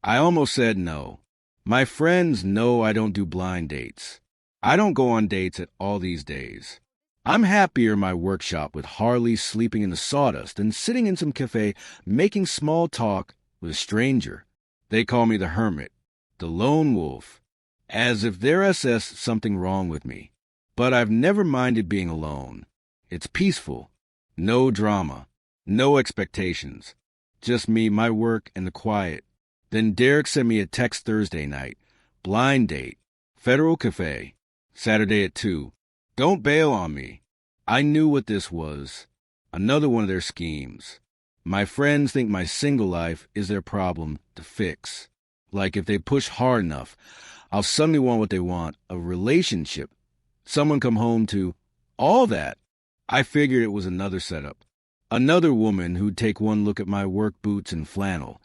I almost said no. My friends know I don't do blind dates. I don't go on dates at all these days. I'm happier in my workshop with Harley sleeping in the sawdust than sitting in some cafe making small talk with a stranger. They call me the hermit, the lone wolf, as if there says something wrong with me. But I've never minded being alone. It's peaceful. No drama. No expectations. Just me, my work, and the quiet. Then Derek sent me a text Thursday night. Blind date. Federal Cafe. Saturday at 2. Don't bail on me. I knew what this was. Another one of their schemes. My friends think my single life is their problem to fix. Like if they push hard enough, I'll suddenly want what they want, a relationship. Someone come home to. All that. I figured it was another setup. Another woman who'd take one look at my work boots and flannel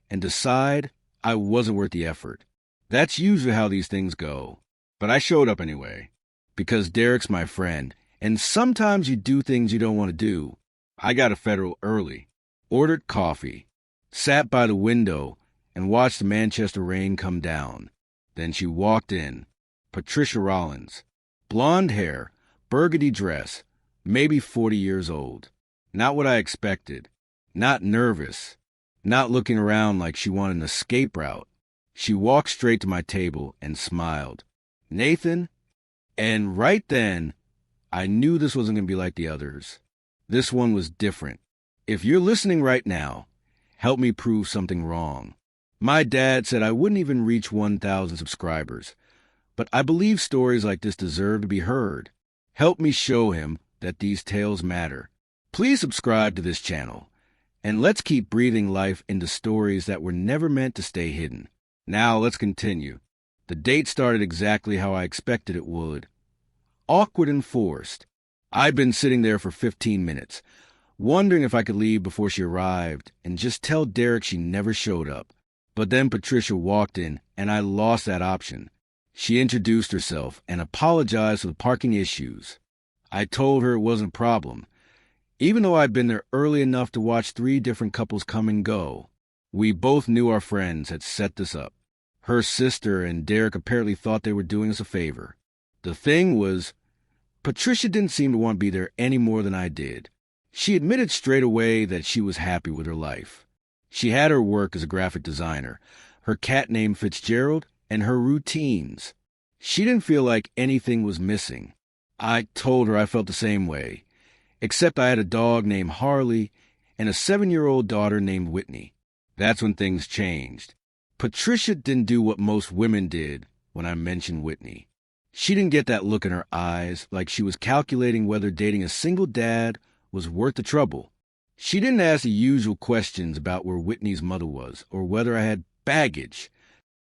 and decide I wasn't worth the effort. That's usually how these things go. But I showed up anyway, because Derek's my friend, and sometimes you do things you don't want to do. I got a Federal early, ordered coffee, sat by the window, and watched the Manchester rain come down. Then she walked in. Patricia Rollins. Blonde hair, burgundy dress, maybe 40 years old. Not what I expected. Not nervous. Not looking around like she wanted an escape route. She walked straight to my table and smiled. Nathan? And right then, I knew this wasn't going to be like the others. This one was different. If you're listening right now, help me prove something wrong. My dad said I wouldn't even reach 1,000 subscribers, but I believe stories like this deserve to be heard. Help me show him that these tales matter. Please subscribe to this channel, and let's keep breathing life into stories that were never meant to stay hidden. Now let's continue. The date started exactly how I expected it would. Awkward and forced. I'd been sitting there for 15 minutes, wondering if I could leave before she arrived and just tell Derek she never showed up. But then Patricia walked in, and I lost that option. She introduced herself and apologized for the parking issues. I told her it wasn't a problem, even though I'd been there early enough to watch 3 different couples come and go. We both knew our friends had set this up. Her sister and Derek apparently thought they were doing us a favor. The thing was, Patricia didn't seem to want to be there any more than I did. She admitted straight away that she was happy with her life. She had her work as a graphic designer, her cat named Fitzgerald, and her routines. She didn't feel like anything was missing. I told her I felt the same way, except I had a dog named Harley and a 7-year-old daughter named Whitney. That's when things changed. Patricia didn't do what most women did when I mentioned Whitney. She didn't get that look in her eyes like she was calculating whether dating a single dad was worth the trouble. She didn't ask the usual questions about where Whitney's mother was or whether I had baggage.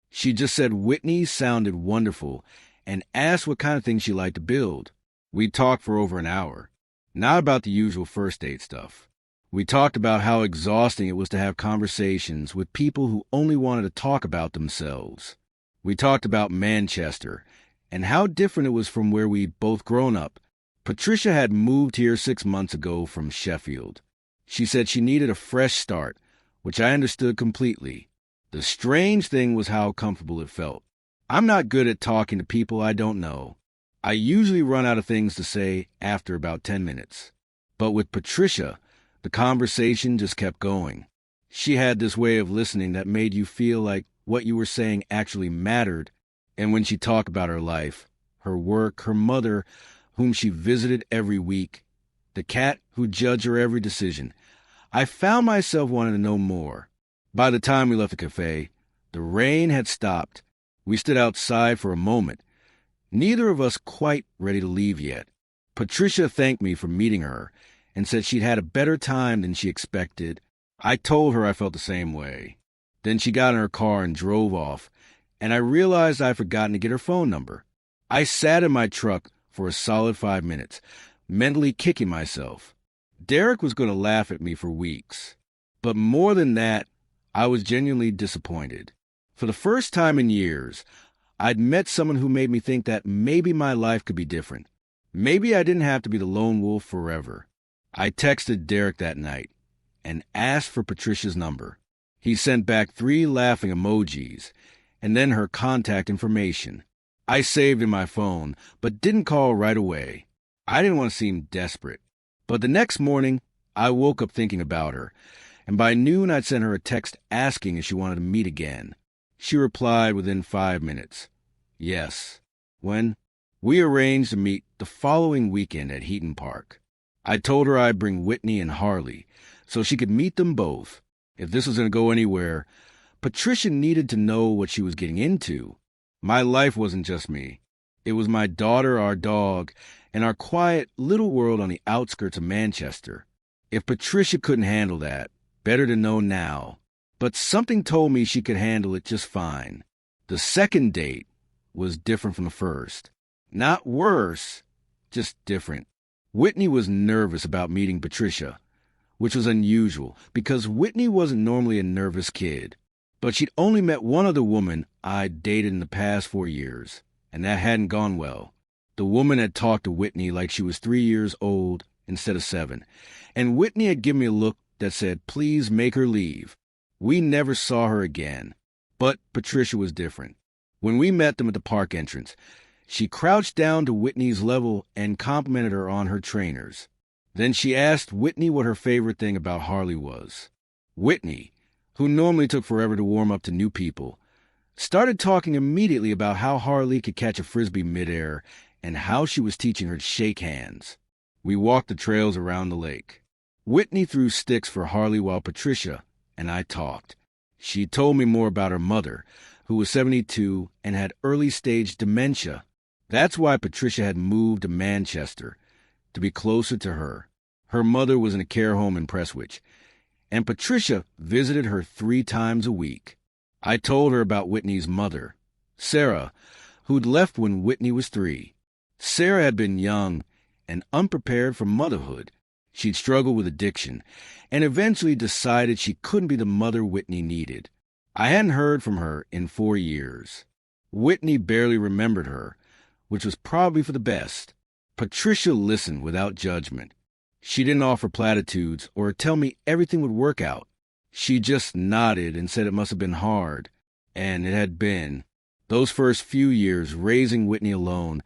She just said Whitney sounded wonderful and asked what kind of things she liked to build. We talked for over an hour, not about the usual first date stuff. We talked about how exhausting it was to have conversations with people who only wanted to talk about themselves. We talked about Manchester and how different it was from where we'd both grown up. Patricia had moved here 6 months ago from Sheffield. She said she needed a fresh start, which I understood completely. The strange thing was how comfortable it felt. I'm not good at talking to people I don't know. I usually run out of things to say after about 10 minutes. But with Patricia, the conversation just kept going. She had this way of listening that made you feel like what you were saying actually mattered. And when she talked about her life, her work, her mother, whom she visited every week, the cat who judged her every decision, I found myself wanting to know more. By the time we left the cafe, the rain had stopped. We stood outside for a moment, neither of us quite ready to leave yet. Patricia thanked me for meeting her and said she'd had a better time than she expected. I told her I felt the same way. Then she got in her car and drove off, and I realized I'd forgotten to get her phone number. I sat in my truck for a solid 5 minutes, mentally kicking myself. Derek was going to laugh at me for weeks. But more than that, I was genuinely disappointed. For the first time in years, I'd met someone who made me think that maybe my life could be different. Maybe I didn't have to be the lone wolf forever. I texted Derek that night and asked for Patricia's number. He sent back 3 laughing emojis, and then her contact information. I saved in my phone, but didn't call right away. I didn't want to seem desperate. But the next morning, I woke up thinking about her, and by noon I'd sent her a text asking if she wanted to meet again. She replied within 5 minutes. Yes. When? We arranged to meet the following weekend at Heaton Park. I told her I'd bring Whitney and Harley, so she could meet them both. If this was going to go anywhere, Patricia needed to know what she was getting into. My life wasn't just me. It was my daughter, our dog, and our quiet little world on the outskirts of Manchester. If Patricia couldn't handle that, better to know now. But something told me she could handle it just fine. The second date was different from the first. Not worse, just different. Whitney was nervous about meeting Patricia, which was unusual because Whitney wasn't normally a nervous kid. But she'd only met one other woman I'd dated in the past 4 years, and that hadn't gone well. The woman had talked to Whitney like she was 3 years old instead of 7, and Whitney had given me a look that said, "Please make her leave." We never saw her again. But Patricia was different. When we met them at the park entrance, she crouched down to Whitney's level and complimented her on her trainers. Then she asked Whitney what her favorite thing about Harley was. Whitney, who normally took forever to warm up to new people, started talking immediately about how Harley could catch a frisbee midair and how she was teaching her to shake hands. We walked the trails around the lake. Whitney threw sticks for Harley while Patricia and I talked. She told me more about her mother, who was 72 and had early-stage dementia. That's why Patricia had moved to Manchester, to be closer to her. Her mother was in a care home in Prestwich, and Patricia visited her 3 times a week. I told her about Whitney's mother, Sarah, who'd left when Whitney was 3. Sarah had been young and unprepared for motherhood. She'd struggled with addiction and eventually decided she couldn't be the mother Whitney needed. I hadn't heard from her in 4 years. Whitney barely remembered her, which was probably for the best. Patricia listened without judgment. She didn't offer platitudes or tell me everything would work out. She just nodded and said it must have been hard, and it had been. Those first few years raising Whitney alone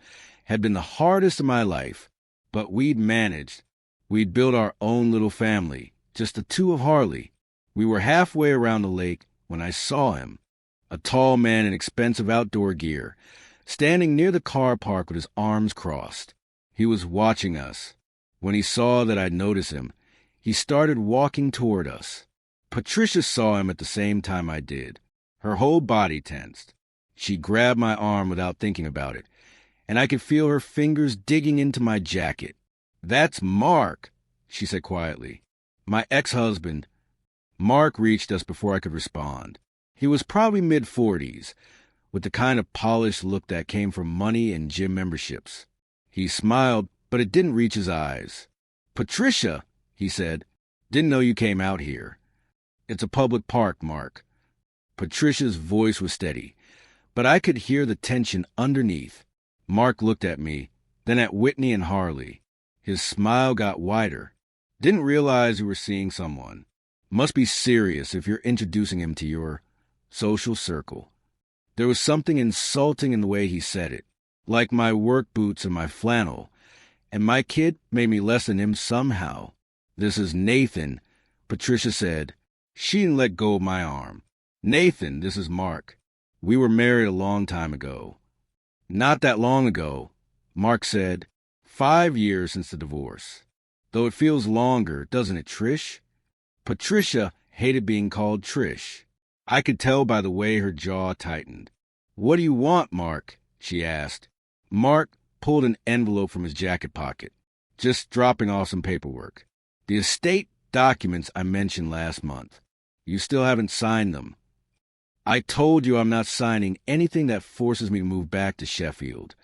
had been the hardest of my life, but we'd managed. We'd built our own little family, just the 2 of Harley. We were halfway around the lake when I saw him, a tall man in expensive outdoor gear, standing near the car park with his arms crossed. He was watching us. When he saw that I'd noticed him, he started walking toward us. Patricia saw him at the same time I did. Her whole body tensed. She grabbed my arm without thinking about it, and I could feel her fingers digging into my jacket. "That's Mark," she said quietly. "My ex-husband." Mark reached us before I could respond. He was probably mid-40s, with the kind of polished look that came from money and gym memberships. He smiled, but it didn't reach his eyes. "Patricia," he said, "didn't know you came out here." "It's a public park, Mark." Patricia's voice was steady, but I could hear the tension underneath. Mark looked at me, then at Whitney and Harley. His smile got wider. "Didn't realize you were seeing someone. Must be serious if you're introducing him to your social circle." There was something insulting in the way he said it, like my work boots and my flannel, and my kid made me less than him somehow. "This is Nathan," Patricia said. She didn't let go of my arm. "Nathan, this is Mark. We were married a long time ago." "Not that long ago," Mark said. 5 years since the divorce. Though it feels longer, doesn't it, Trish? Patricia hated being called Trish. I could tell by the way her jaw tightened. "What do you want, Mark?" she asked. Mark pulled an envelope from his jacket pocket. "Just dropping off some paperwork. The estate documents I mentioned last month. You still haven't signed them." "I told you I'm not signing anything that forces me to move back to Sheffield."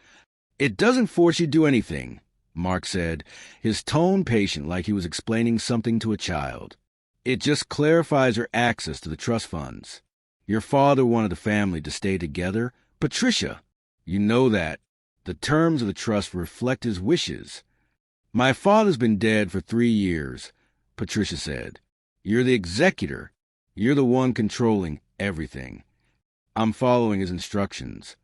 "It doesn't force you to do anything," Mark said, his tone patient like he was explaining something to a child. "It just clarifies your access to the trust funds. Your father wanted the family to stay together. Patricia, you know that. The terms of the trust reflect his wishes." "My father's been dead for 3 years," Patricia said. "You're the executor. You're the one controlling everything. I'm following his instructions."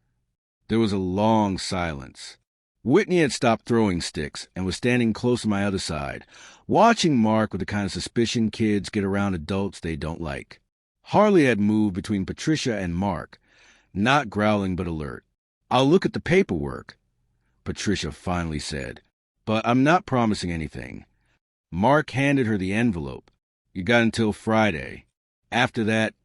There was a long silence. Whitney had stopped throwing sticks and was standing close to my other side, watching Mark with the kind of suspicion kids get around adults they don't like. Harley had moved between Patricia and Mark, not growling but alert. "I'll look at the paperwork," Patricia finally said, "but I'm not promising anything." Mark handed her the envelope. "You got until Friday. After that,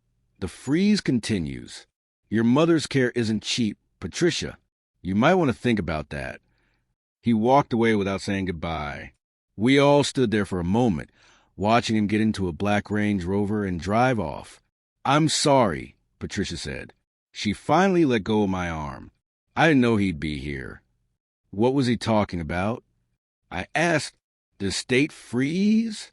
the freeze continues. Your mother's care isn't cheap, Patricia. You might want to think about that." He walked away without saying goodbye. We all stood there for a moment, watching him get into a black Range Rover and drive off. "I'm sorry," Patricia said. She finally let go of my arm. I didn't know he'd be here. "What was he talking about?" I asked. "The state freeze?"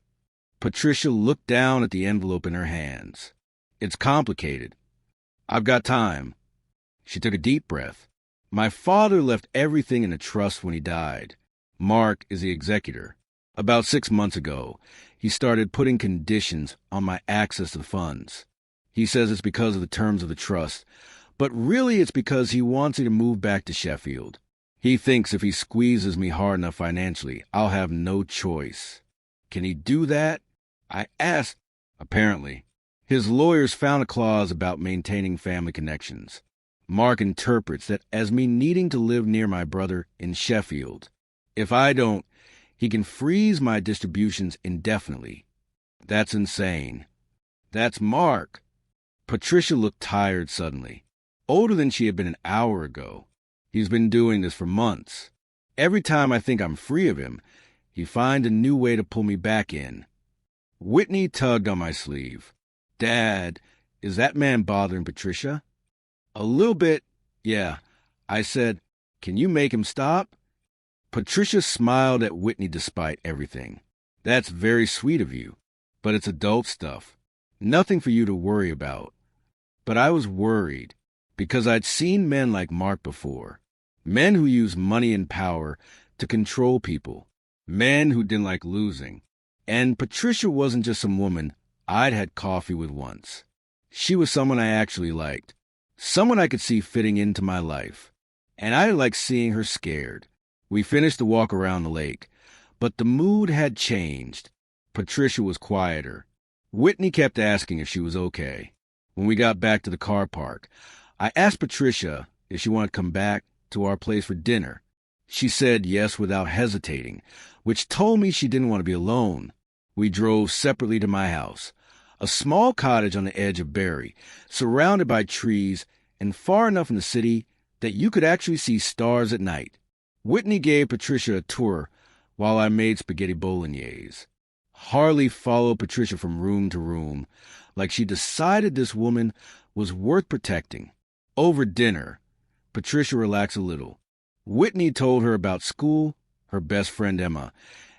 Patricia looked down at the envelope in her hands. "It's complicated. I've got time." She took a deep breath. "My father left everything in a trust when he died. Mark is the executor. About 6 months ago, he started putting conditions on my access to the funds. He says it's because of the terms of the trust, but really it's because he wants me to move back to Sheffield. He thinks if he squeezes me hard enough financially, I'll have no choice." "Can he do that?" I asked. "Apparently. His lawyers found a clause about maintaining family connections. Mark interprets that as me needing to live near my brother in Sheffield. If I don't, he can freeze my distributions indefinitely. That's insane." "That's Mark." Patricia looked tired suddenly, older than she had been an hour ago. "He's been doing this for months. Every time I think I'm free of him, he finds a new way to pull me back in." Whitney tugged on my sleeve. "Dad, is that man bothering Patricia?" "A little bit, yeah." I said, "Can you make him stop?" Patricia smiled at Whitney despite everything. "That's very sweet of you, but it's adult stuff. Nothing for you to worry about." But I was worried, because I'd seen men like Mark before. Men who use money and power to control people. Men who didn't like losing. And Patricia wasn't just some woman I'd had coffee with once. She was someone I actually liked. Someone I could see fitting into my life. And I liked seeing her scared. We finished the walk around the lake, but the mood had changed. Patricia was quieter. Whitney kept asking if she was okay. When we got back to the car park, I asked Patricia if she wanted to come back to our place for dinner. She said yes without hesitating, which told me she didn't want to be alone. We drove separately to my house, a small cottage on the edge of Barry, surrounded by trees and far enough in the city that you could actually see stars at night. Whitney gave Patricia a tour while I made spaghetti bolognese. Harley followed Patricia from room to room, like she decided this woman was worth protecting. Over dinner, Patricia relaxed a little. Whitney told her about school, her best friend Emma,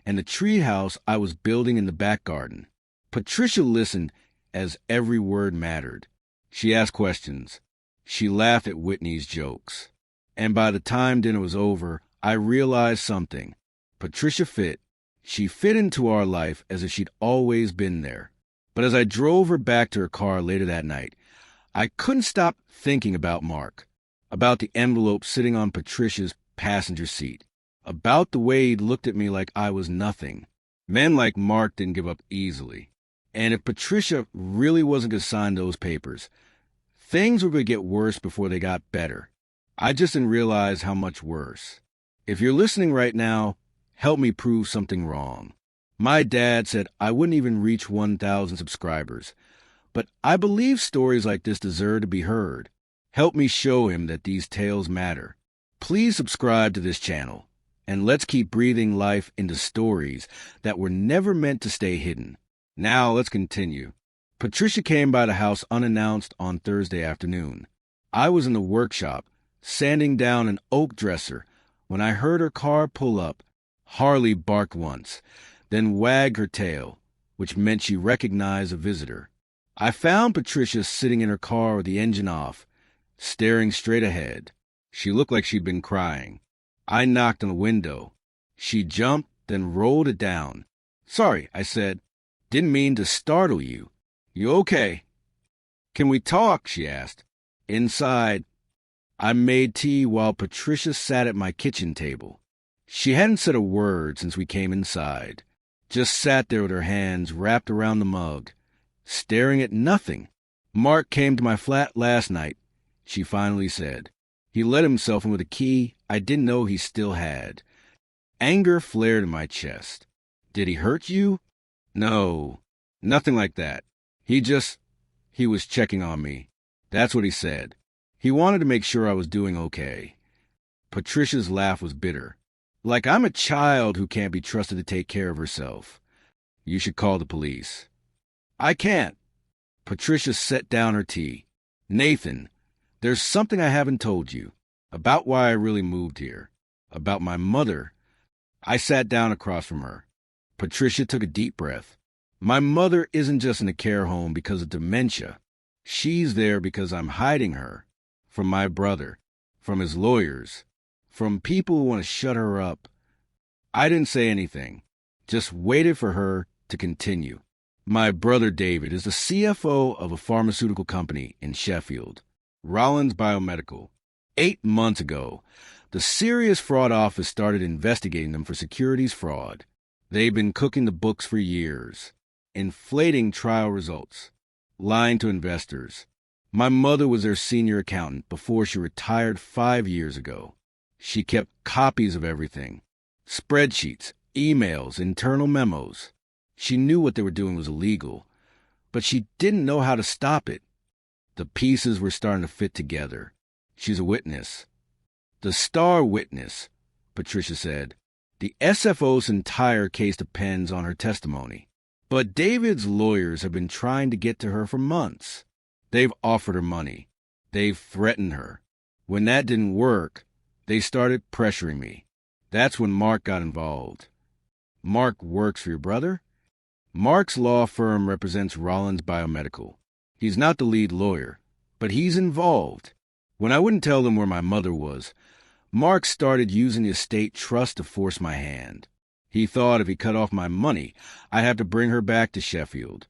and the tree house I was building in the back garden. Patricia listened as every word mattered. She asked questions. She laughed at Whitney's jokes. And by the time dinner was over, I realized something. Patricia fit. She fit into our life as if she'd always been there. But as I drove her back to her car later that night, I couldn't stop thinking about Mark, about the envelope sitting on Patricia's passenger seat, about the way he'd looked at me like I was nothing. Men like Mark didn't give up easily. And if Patricia really wasn't going to sign those papers, things were going to get worse before they got better. I just didn't realize how much worse. If you're listening right now, help me prove something wrong. My dad said I wouldn't even reach 1,000 subscribers, but I believe stories like this deserve to be heard. Help me show him that these tales matter. Please subscribe to this channel, and let's keep breathing life into stories that were never meant to stay hidden. Now let's continue. Patricia came by the house unannounced on Thursday afternoon. I was in the workshop, sanding down an oak dresser, when I heard her car pull up. Harley barked once, then wagged her tail, which meant she recognized a visitor. I found Patricia sitting in her car with the engine off, staring straight ahead. She looked like she'd been crying. I knocked on the window. She jumped, then rolled it down. "Sorry," I said. "Didn't mean to startle you. You okay?" Can we talk? She asked. Inside, I made tea while Patricia sat at my kitchen table. She hadn't said a word since we came inside, just sat there with her hands wrapped around the mug, staring at nothing. Mark came to my flat last night, she finally said. He let himself in with a key I didn't know he still had. Anger flared in my chest. Did he hurt you? No, nothing like that. He was checking on me. That's what he said. He wanted to make sure I was doing okay. Patricia's laugh was bitter. Like I'm a child who can't be trusted to take care of herself. You should call the police. I can't. Patricia set down her tea. Nathan, there's something I haven't told you. About why I really moved here. About my mother. I sat down across from her. Patricia took a deep breath. My mother isn't just in a care home because of dementia. She's there because I'm hiding her. From my brother. From his lawyers. From people who want to shut her up. I didn't say anything. Just waited for her to continue. My brother David is the CFO of a pharmaceutical company in Sheffield. Rollins Biomedical. 8 months ago, the Serious Fraud Office started investigating them for securities fraud. They've been cooking the books for years, inflating trial results, lying to investors. My mother was their senior accountant before she retired 5 years ago. She kept copies of everything, spreadsheets, emails, internal memos. She knew what they were doing was illegal, but she didn't know how to stop it. The pieces were starting to fit together. She's a witness. The star witness, Patricia said. The SFO's entire case depends on her testimony. But David's lawyers have been trying to get to her for months. They've offered her money. They've threatened her. When that didn't work, they started pressuring me. That's when Mark got involved. Mark works for your brother? Mark's law firm represents Rollins Biomedical. He's not the lead lawyer, but he's involved. When I wouldn't tell them where my mother was, Mark started using the estate trust to force my hand. He thought if he cut off my money, I'd have to bring her back to Sheffield.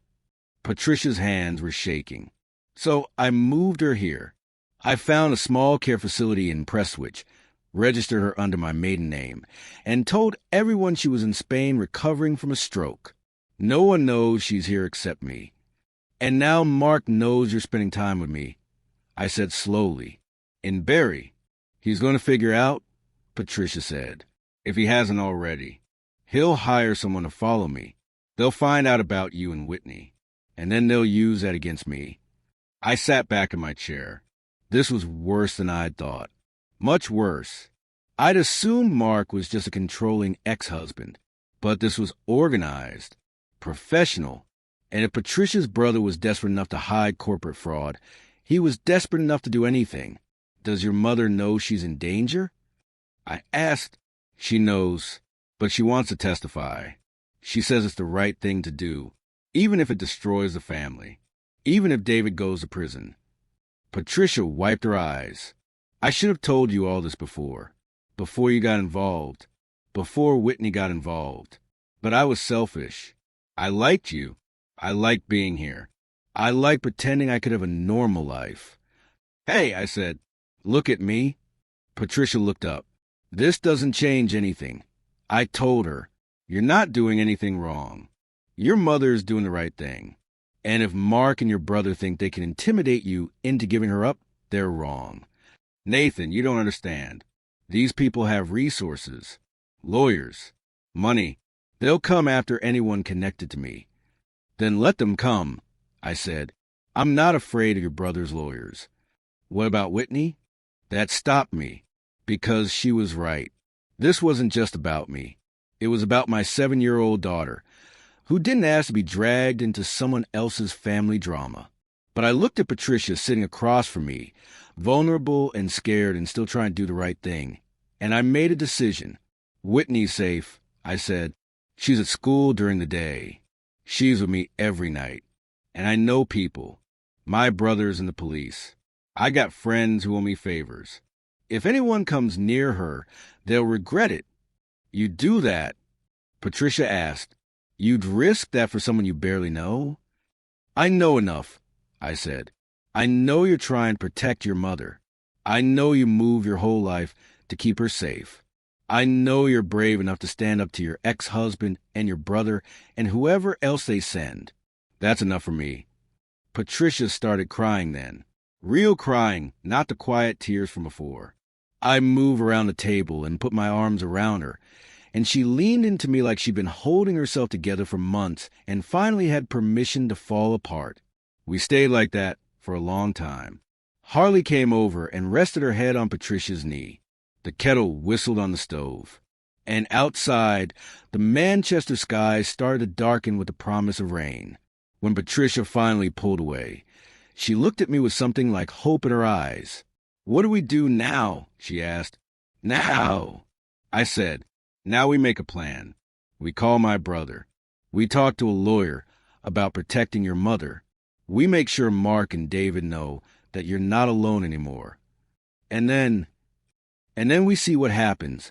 Patricia's hands were shaking. So I moved her here. I found a small care facility in Prestwich, registered her under my maiden name, and told everyone she was in Spain recovering from a stroke. No one knows she's here except me. And now Mark knows you're spending time with me, I said slowly. In Barry. He's going to figure out, Patricia said, if he hasn't already. He'll hire someone to follow me. They'll find out about you and Whitney, and then they'll use that against me. I sat back in my chair. This was worse than I'd thought. Much worse. I'd assumed Mark was just a controlling ex-husband, but this was organized, professional, and if Patricia's brother was desperate enough to hide corporate fraud, he was desperate enough to do anything. Does your mother know she's in danger? I asked. She knows, but she wants to testify. She says it's the right thing to do, even if it destroys the family, even if David goes to prison. Patricia wiped her eyes. I should have told you all this before you got involved, before Whitney got involved. But I was selfish. I liked you. I liked being here. I liked pretending I could have a normal life. Hey, I said, look at me. Patricia looked up. This doesn't change anything. I told her, you're not doing anything wrong. Your mother is doing the right thing. And if Mark and your brother think they can intimidate you into giving her up, they're wrong. Nathan, you don't understand. These people have resources, lawyers, money. They'll come after anyone connected to me. Then let them come, I said. I'm not afraid of your brother's lawyers. What about Whitney? That stopped me, because she was right. This wasn't just about me. It was about my 7-year-old daughter, who didn't ask to be dragged into someone else's family drama. But I looked at Patricia sitting across from me, vulnerable and scared and still trying to do the right thing. And I made a decision. Whitney's safe, I said. She's at school during the day. She's with me every night. And I know people, my brothers in the police. I got friends who owe me favors. If anyone comes near her, they'll regret it. You do that? Patricia asked. You'd risk that for someone you barely know? I know enough, I said. I know you're trying to protect your mother. I know you move your whole life to keep her safe. I know you're brave enough to stand up to your ex-husband and your brother and whoever else they send. That's enough for me. Patricia started crying then. Real crying, not the quiet tears from before. I moved around the table and put my arms around her, and she leaned into me like she'd been holding herself together for months and finally had permission to fall apart. We stayed like that for a long time. Harley came over and rested her head on Patricia's knee. The kettle whistled on the stove. And outside, the Manchester sky started to darken with the promise of rain. When Patricia finally pulled away, she looked at me with something like hope in her eyes. "What do we do now?" she asked. "Now," I said. "Now we make a plan. We call my brother. We talk to a lawyer about protecting your mother. We make sure Mark and David know that you're not alone anymore. And then we see what happens,"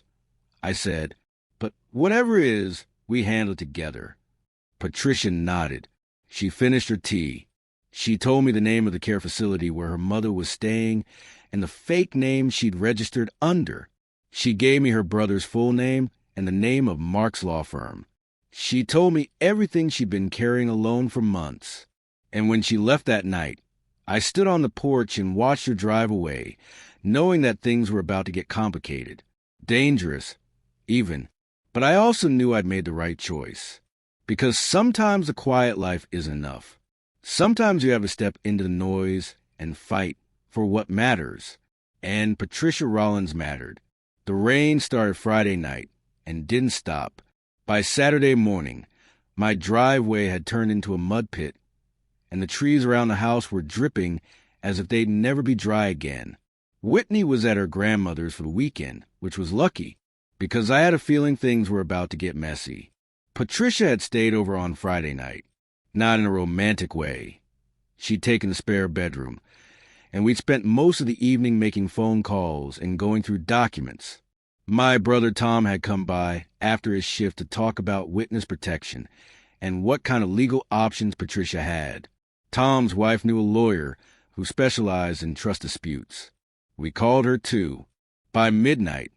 I said. "But whatever it is, we handle it together." Patricia nodded. She finished her tea. She told me the name of the care facility where her mother was staying and the fake name she'd registered under. She gave me her brother's full name and the name of Mark's law firm. She told me everything she'd been carrying alone for months. And when she left that night, I stood on the porch and watched her drive away, knowing that things were about to get complicated, dangerous, even. But I also knew I'd made the right choice. Because sometimes the quiet life isn't enough. Sometimes you have to step into the noise and fight for what matters. And Patricia Rollins mattered. The rain started Friday night and didn't stop. By Saturday morning, my driveway had turned into a mud pit, and the trees around the house were dripping as if they'd never be dry again. Whitney was at her grandmother's for the weekend, which was lucky, because I had a feeling things were about to get messy. Patricia had stayed over on Friday night, not in a romantic way. She'd taken the spare bedroom, and we'd spent most of the evening making phone calls and going through documents. My brother Tom had come by after his shift to talk about witness protection and what kind of legal options Patricia had. Tom's wife knew a lawyer who specialized in trust disputes. We called her too. By midnight,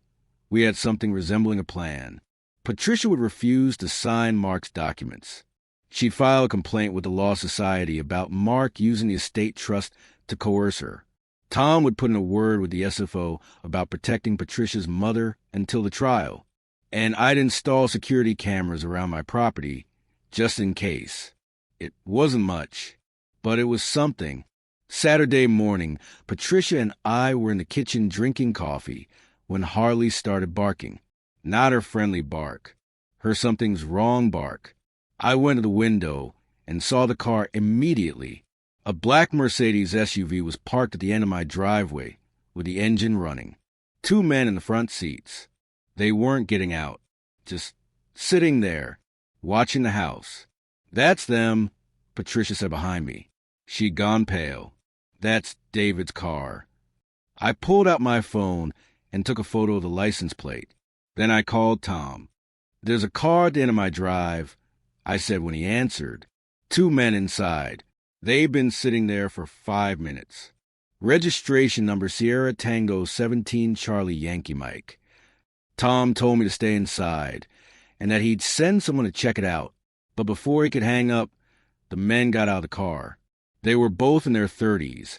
we had something resembling a plan. Patricia would refuse to sign Mark's documents. She'd file a complaint with the Law Society about Mark using the estate trust to coerce her. Tom would put in a word with the SFO about protecting Patricia's mother until the trial. And I'd install security cameras around my property, just in case. It wasn't much, but it was something. Saturday morning, Patricia and I were in the kitchen drinking coffee when Harley started barking. Not her friendly bark, her something's wrong bark. I went to the window and saw the car immediately. A black Mercedes SUV was parked at the end of my driveway with the engine running. 2 men in the front seats. They weren't getting out, just sitting there, watching the house. "That's them," Patricia said behind me. She'd gone pale. "That's David's car." I pulled out my phone and took a photo of the license plate. Then I called Tom. "There's a car at the end of my drive," I said when he answered. 2 men inside. They'd been sitting there for 5 minutes. Registration number Sierra Tango 17 Charlie Yankee Mike. Tom told me to stay inside and that he'd send someone to check it out. But before he could hang up, the men got out of the car. They were both in their 30s,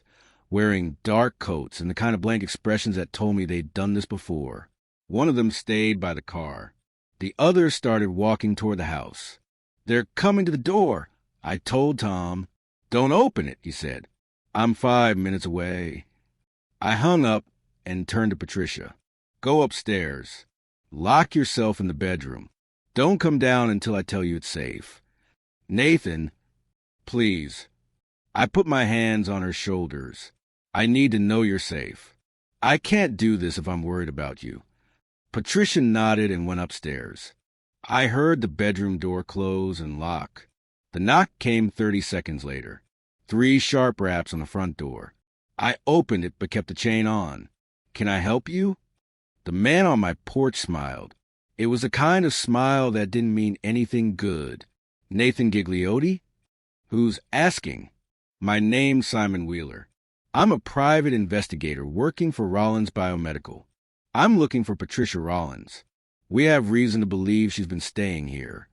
wearing dark coats and the kind of blank expressions that told me they'd done this before. One of them stayed by the car. The other started walking toward the house. "They're coming to the door," I told Tom. "Don't open it," he said. "I'm 5 minutes away." I hung up and turned to Patricia. "Go upstairs. Lock yourself in the bedroom. Don't come down until I tell you it's safe. Nathan, please." I put my hands on her shoulders. "I need to know you're safe. I can't do this if I'm worried about you." Patricia nodded and went upstairs. I heard the bedroom door close and lock. The knock came 30 seconds later. 3 sharp raps on the front door. I opened it but kept the chain on. "Can I help you?" The man on my porch smiled. It was the kind of smile that didn't mean anything good. "Nathan Gigliotti?" "Who's asking?" "My name's Simon Wheeler." I'm a private investigator working for Rollins Biomedical. I'm looking for Patricia Rollins. We have reason to believe she's been staying here."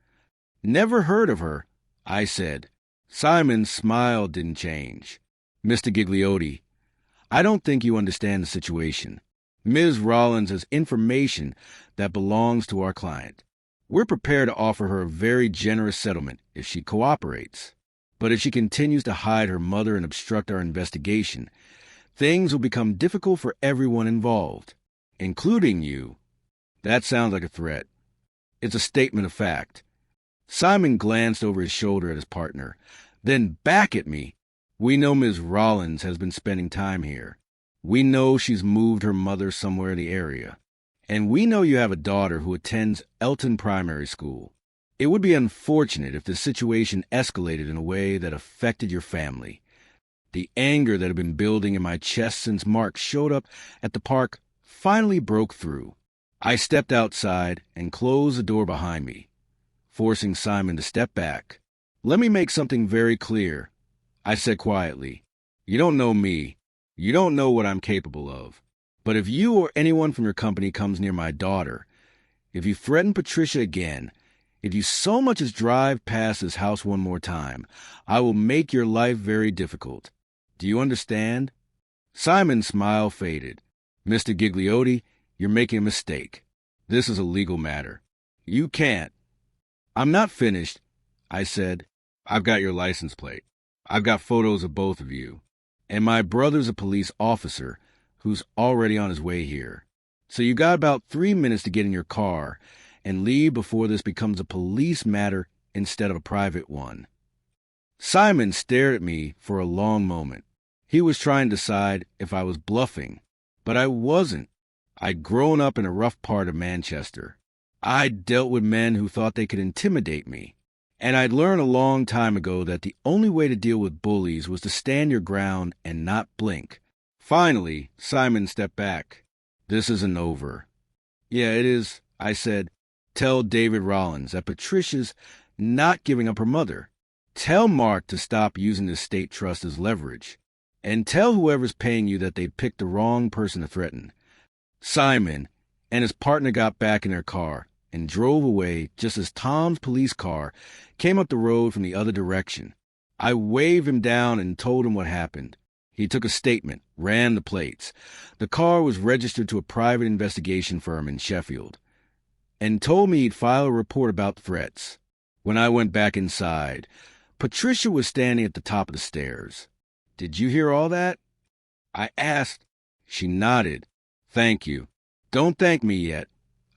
"Never heard of her," I said. Simon's smile didn't change. "Mr. Gigliotti, I don't think you understand the situation. Ms. Rollins has information that belongs to our client. We're prepared to offer her a very generous settlement if she cooperates. But if she continues to hide her mother and obstruct our investigation, things will become difficult for everyone involved, including you." "That sounds like a threat." "It's a statement of fact." Simon glanced over his shoulder at his partner, then back at me. "We know Ms. Rollins has been spending time here. We know she's moved her mother somewhere in the area. And we know you have a daughter who attends Elton Primary School. It would be unfortunate if the situation escalated in a way that affected your family." The anger that had been building in my chest since Mark showed up at the park finally broke through. I stepped outside and closed the door behind me, forcing Simon to step back. "Let me make something very clear," I said quietly. "You don't know me. You don't know what I'm capable of. But if you or anyone from your company comes near my daughter, if you threaten Patricia again, if you so much as drive past this house one more time, I will make your life very difficult. Do you understand?" Simon's smile faded. "Mr. Gigliotti, you're making a mistake. This is a legal matter. You can't—" "I'm not finished," I said. "I've got your license plate. I've got photos of both of you. And my brother's a police officer who's already on his way here. So you got about 3 minutes to get in your car and leave before this becomes a police matter instead of a private one." Simon stared at me for a long moment. He was trying to decide if I was bluffing, but I wasn't. I'd grown up in a rough part of Manchester. I'd dealt with men who thought they could intimidate me. And I'd learned a long time ago that the only way to deal with bullies was to stand your ground and not blink. Finally, Simon stepped back. "This isn't over." "Yeah, it is," I said. "Tell David Rollins that Patricia's not giving up her mother. Tell Mark to stop using the state trust as leverage. And tell whoever's paying you that they picked the wrong person to threaten." Simon and his partner got back in their car and drove away just as Tom's police car came up the road from the other direction. I waved him down and told him what happened. He took a statement, ran the plates. The car was registered to a private investigation firm in Sheffield, and told me he'd file a report about threats. When I went back inside, Patricia was standing at the top of the stairs. "Did you hear all that?" I asked. She nodded. "Thank you." "Don't thank me yet,"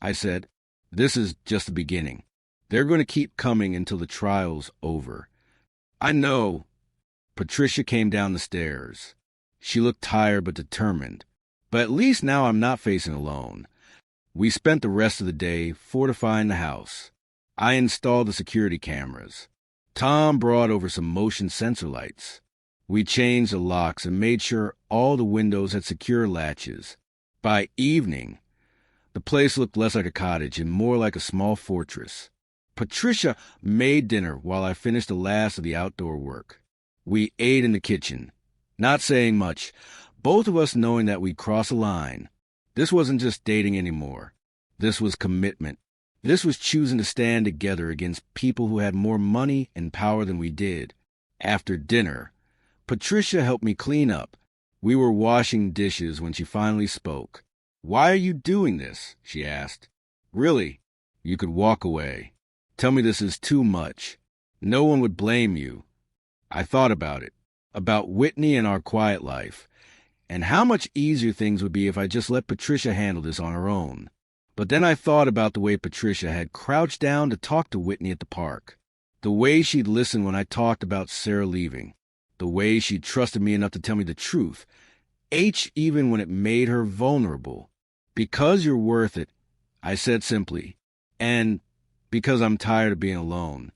I said. "This is just the beginning. They're going to keep coming until the trial's over." "I know." Patricia came down the stairs. She looked tired but determined. But at least now I'm not facing alone. We spent the rest of the day fortifying the house. I installed the security cameras. Tom brought over some motion sensor lights. We changed the locks and made sure all the windows had secure latches. By evening, the place looked less like a cottage and more like a small fortress. Patricia made dinner while I finished the last of the outdoor work. We ate in the kitchen, not saying much, both of us knowing that we'd crossed a line. This wasn't just dating anymore. This was commitment. This was choosing to stand together against people who had more money and power than we did. After dinner, Patricia helped me clean up. We were washing dishes when she finally spoke. "Why are you doing this?" she asked. "Really, you could walk away. Tell me this is too much. No one would blame you." I thought about it, about Whitney and our quiet life, and how much easier things would be if I just let Patricia handle this on her own. But then I thought about the way Patricia had crouched down to talk to Whitney at the park, the way she'd listened when I talked about Sarah leaving, the way she trusted me enough to tell me the truth, even when it made her vulnerable. "Because you're worth it," I said simply, "and because I'm tired of being alone."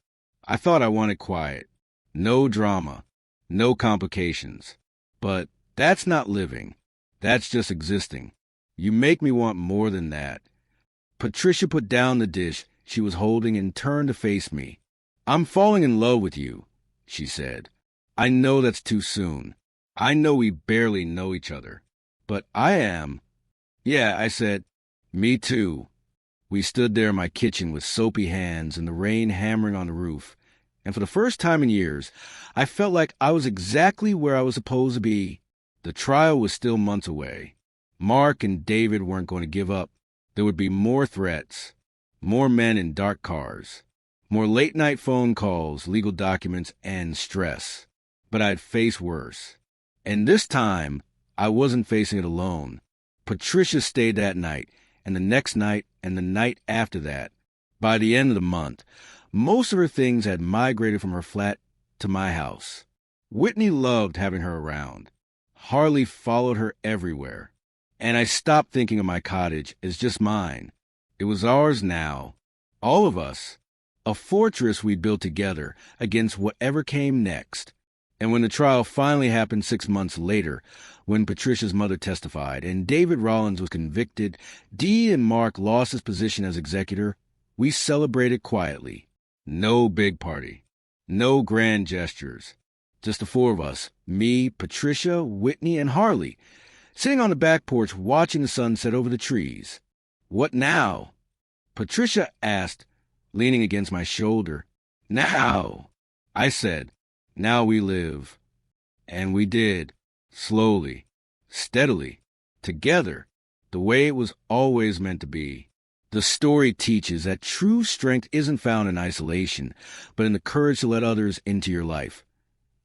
I thought I wanted quiet. No drama, no complications. But that's not living. That's just existing. You make me want more than that. Patricia put down the dish she was holding and turned to face me. "I'm falling in love with you," she said. "I know that's too soon. I know we barely know each other, but I am. Yeah, I said, me too. We stood there in my kitchen with soapy hands and the rain hammering on the roof, and for the first time in years, I felt like I was exactly where I was supposed to be. The trial was still months away. Mark and David weren't going to give up. There would be more threats, more men in dark cars, more late-night phone calls, legal documents, and stress. But I'd face worse. And this time, I wasn't facing it alone. Patricia stayed that night, and the next night, and the night after that. By the end of the month, most of her things had migrated from her flat to my house. Whitney loved having her around. Harley followed her everywhere. And I stopped thinking of my cottage as just mine. It was ours now. All of us. A fortress we'd built together against whatever came next. And when the trial finally happened 6 months later, when Patricia's mother testified and David Rollins was convicted, Dee and Mark lost his position as executor, we celebrated quietly. No big party. No grand gestures. Just the four of us, me, Patricia, Whitney, and Harley, sitting on the back porch watching the sunset over the trees. What now? Patricia asked, leaning against my shoulder. Now, I said. Now we live. And we did. Slowly. Steadily. Together. The way it was always meant to be. The story teaches that true strength isn't found in isolation, but in the courage to let others into your life,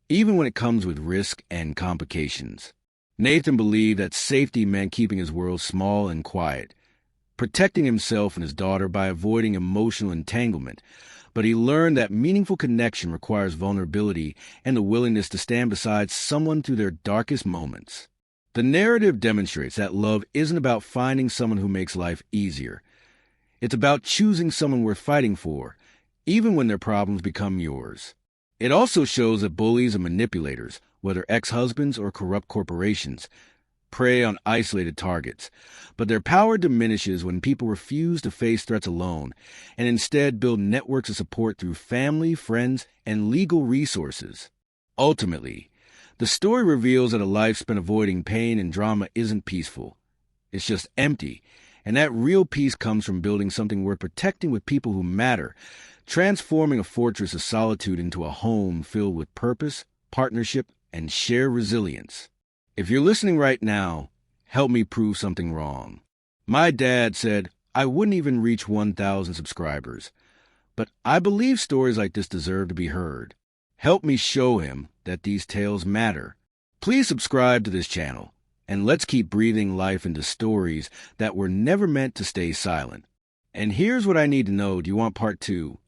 even when it comes with risk and complications. Nathan believed that safety meant keeping his world small and quiet, protecting himself and his daughter by avoiding emotional entanglement, but he learned that meaningful connection requires vulnerability and the willingness to stand beside someone through their darkest moments. The narrative demonstrates that love isn't about finding someone who makes life easier. It's about choosing someone worth fighting for, even when their problems become yours. It also shows that bullies and manipulators, whether ex-husbands or corrupt corporations, prey on isolated targets, but their power diminishes when people refuse to face threats alone and instead build networks of support through family, friends, and legal resources. Ultimately, the story reveals that a life spent avoiding pain and drama isn't peaceful. It's just empty, and that real peace comes from building something worth protecting with people who matter, transforming a fortress of solitude into a home filled with purpose, partnership, and shared resilience. If you're listening right now, help me prove something wrong. My dad said I wouldn't even reach 1,000 subscribers, but I believe stories like this deserve to be heard. Help me show him that these tales matter. Please subscribe to this channel, and let's keep breathing life into stories that were never meant to stay silent. And here's what I need to know. Do you want part 2?